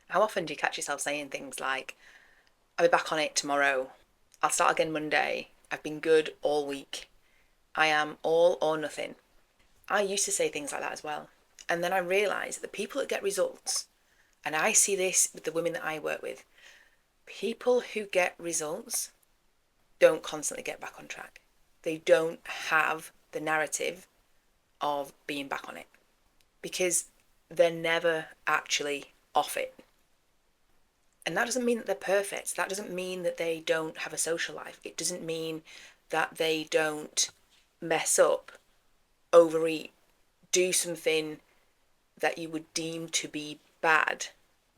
How often do you catch yourself saying things like, I'll be back on it tomorrow, I'll start again Monday, I've been good all week, I am all or nothing? I used to say things like that as well. And then I realised that the people that get results, and I see this with the women that I work with, people who get results don't constantly get back on track. They don't have the narrative of being back on it because they're never actually off it. And that doesn't mean that they're perfect. That doesn't mean that they don't have a social life. It doesn't mean that they don't mess up, overeat, do something that you would deem to be bad.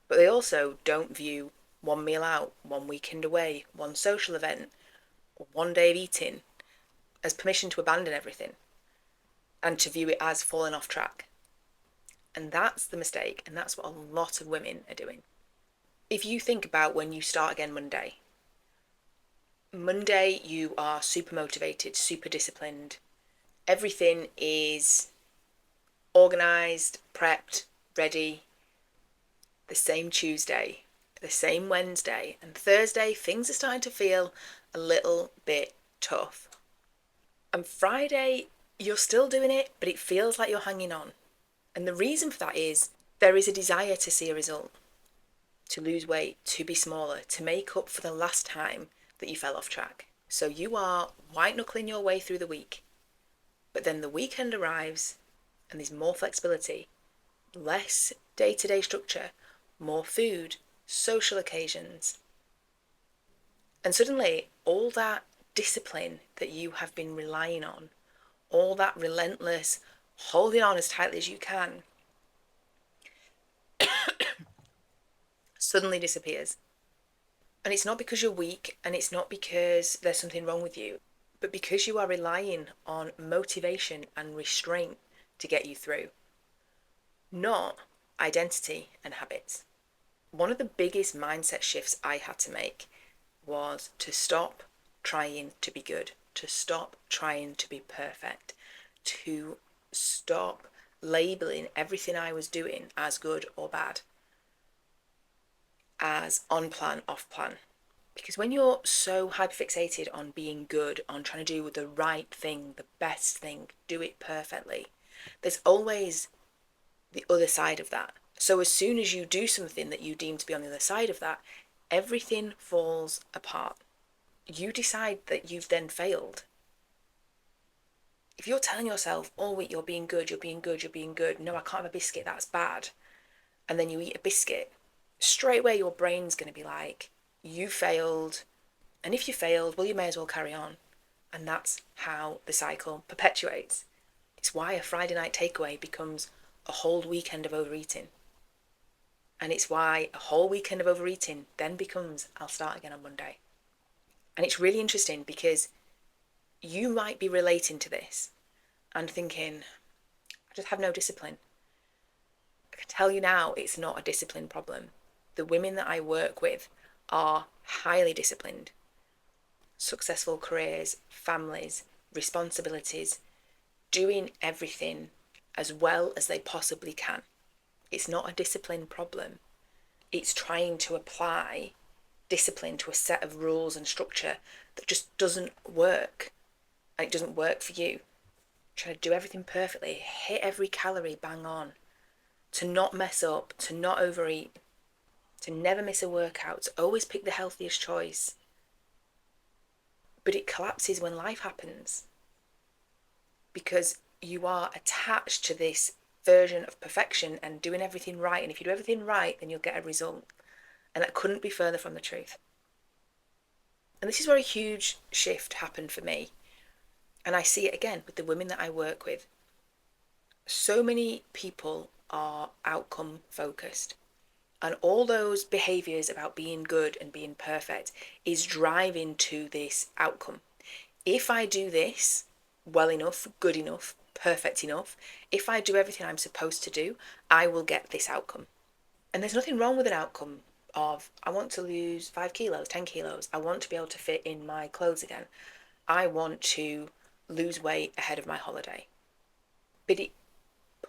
But they also don't view one meal out, one weekend away, one social event, or one day of eating as permission to abandon everything and to view it as falling off track. And that's the mistake, and that's what a lot of women are doing. If you think about when you start again Monday you are super motivated, super disciplined. Everything is organised, prepped, ready. The same Tuesday, the same Wednesday, and Thursday things are starting to feel a little bit tough. And Friday you're still doing it, but it feels like you're hanging on. And the reason for that is there is a desire to see a result, to lose weight, to be smaller, to make up for the last time that you fell off track. So you are white knuckling your way through the week, but then the weekend arrives and there's more flexibility, less day-to-day structure, more food, social occasions. And suddenly all that discipline that you have been relying on, all that relentless holding on as tightly as you can, suddenly disappears. And it's not because you're weak, and it's not because there's something wrong with you, but because you are relying on motivation and restraint to get you through, not identity and habits. One of the biggest mindset shifts I had to make was to stop trying to be good, to stop trying to be perfect, to stop labeling everything I was doing as good or bad, as on plan, off plan. Because when you're so hyperfixated on being good, on trying to do the right thing, the best thing, do it perfectly, there's always the other side of that. So as soon as you do something that you deem to be on the other side of that, everything falls apart. You decide that you've then failed. If you're telling yourself all week you're being good, you're being good, you're being good, no, I can't have a biscuit, that's bad, and then you eat a biscuit, straight away your brain's going to be like, you failed. And if you failed, well, you may as well carry on. And that's how the cycle perpetuates. It's why a Friday night takeaway becomes a whole weekend of overeating. And it's why a whole weekend of overeating then becomes, I'll start again on Monday. And it's really interesting because you might be relating to this and thinking, I just have no discipline. I can tell you now, it's not a discipline problem. The women that I work with are highly disciplined. Successful careers, families, responsibilities, doing everything as well as they possibly can. It's not a discipline problem. It's trying to apply discipline to a set of rules and structure that just doesn't work. And it doesn't work for you. Trying to do everything perfectly, hit every calorie bang on, to not mess up, to not overeat, to never miss a workout, to always pick the healthiest choice. But it collapses when life happens because you are attached to this version of perfection and doing everything right. And if you do everything right, then you'll get a result. And that couldn't be further from the truth. And this is where a huge shift happened for me. And I see it again with the women that I work with. So many people are outcome focused. And all those behaviors about being good and being perfect is driving to this outcome. If I do this well enough, good enough, perfect enough, if I do everything I'm supposed to do, I will get this outcome. And there's nothing wrong with an outcome of, I want to lose 5 kilos, 10 kilos. I want to be able to fit in my clothes again. I want to lose weight ahead of my holiday. But it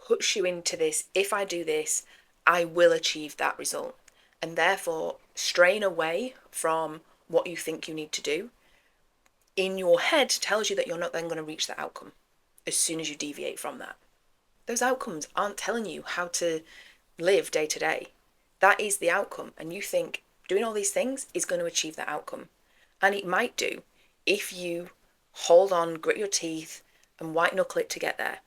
puts you into this, if I do this, I will achieve that result. and therefore strain away from what you think you need to do, in your head tells you that you're not then going to reach that outcome as soon as you deviate from that. Those outcomes aren't telling you how to live day to day. That is the outcome, and you think doing all these things is going to achieve that outcome. And it might do if you hold on, grit your teeth, and white knuckle it to get there.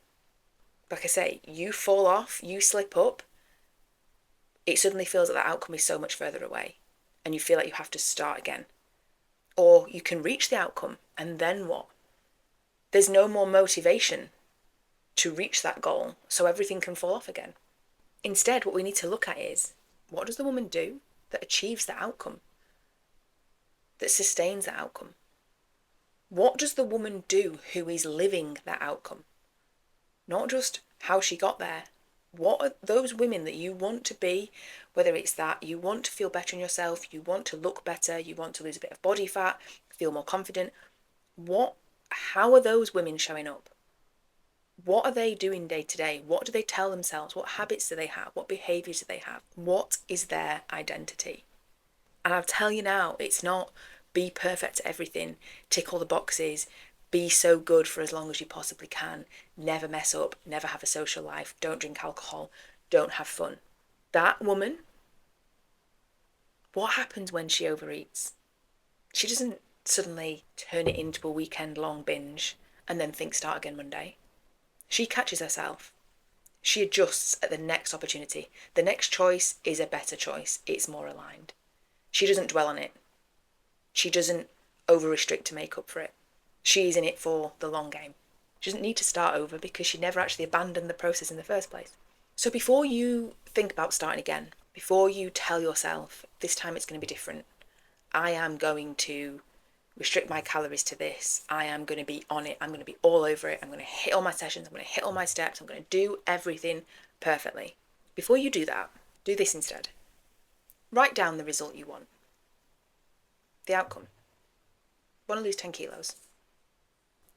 Like I say, you fall off, you slip up, it suddenly feels like that outcome is so much further away, and you feel like you have to start again. Or you can reach the outcome, and then what? There's no more motivation to reach that goal, so everything can fall off again. Instead, what we need to look at is, what does the woman do that achieves the outcome, that sustains the outcome? What does the woman do who is living that outcome? Not just how she got there. What are those women that you want to be, whether it's that you want to feel better in yourself, you want to look better, you want to lose a bit of body fat, feel more confident. How are those women showing up? What are they doing day to day? What do they tell themselves? What habits do they have? What behaviours do they have? What is their identity? And I'll tell you now, it's not be perfect at everything, tick all the boxes, be so good for as long as you possibly can, never mess up, never have a social life, don't drink alcohol, don't have fun. That woman, what happens when she overeats? She doesn't suddenly turn it into a weekend-long binge and then think start again Monday. She catches herself. She adjusts at the next opportunity. The next choice is a better choice. It's more aligned. She doesn't dwell on it. She doesn't over-restrict to make up for it. She's in it for the long game. She doesn't need to start over because she never actually abandoned the process in the first place. So before you think about starting again, before you tell yourself, this time it's going to be different, I am going to restrict my calories to this, I am going to be on it, I'm going to be all over it, I'm going to hit all my sessions, I'm going to hit all my steps, I'm going to do everything perfectly. Before you do that, do this instead. Write down the result you want. The outcome. Want to lose 10 kilos.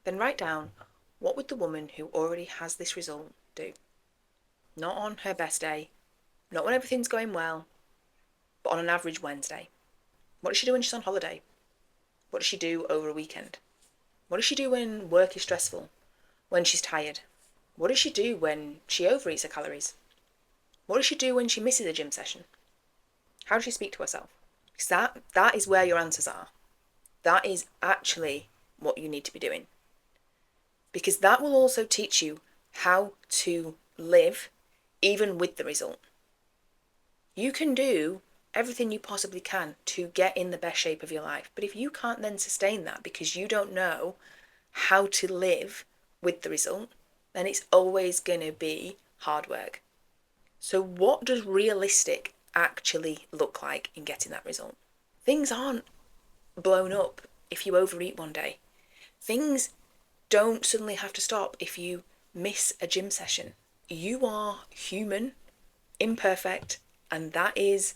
Then write down, what would the woman who already has this result do? Not on her best day, not when everything's going well, but on an average Wednesday. What does she do when she's on holiday? What does she do over a weekend? What does she do when work is stressful? When she's tired? What does she do when she overeats her calories? What does she do when she misses a gym session? How does she speak to herself? Because that is where your answers are. That is actually what you need to be doing. Because that will also teach you how to live even with the result. You can do everything you possibly can to get in the best shape of your life. But if you can't then sustain that because you don't know how to live with the result, then it's always going to be hard work. So what does realistic actually look like in getting that result? Things aren't blown up if you overeat one day. Things don't suddenly have to stop if you miss a gym session. You are human, imperfect, and that is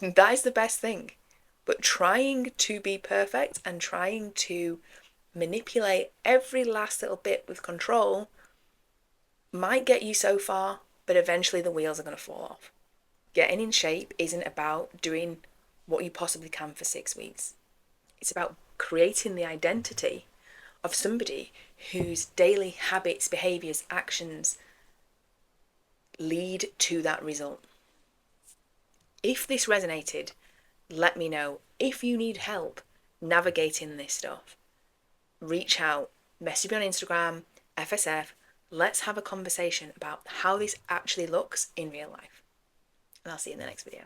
the best thing. But trying to be perfect and trying to manipulate every last little bit with control might get you so far, but eventually the wheels are going to fall off. Getting in shape isn't about doing what you possibly can for 6 weeks. It's about creating the identity of somebody whose daily habits, behaviours, actions lead to that result. If this resonated, let me know. If you need help navigating this stuff, reach out, message me on Instagram, FSF. Let's have a conversation about how this actually looks in real life. And I'll see you in the next video.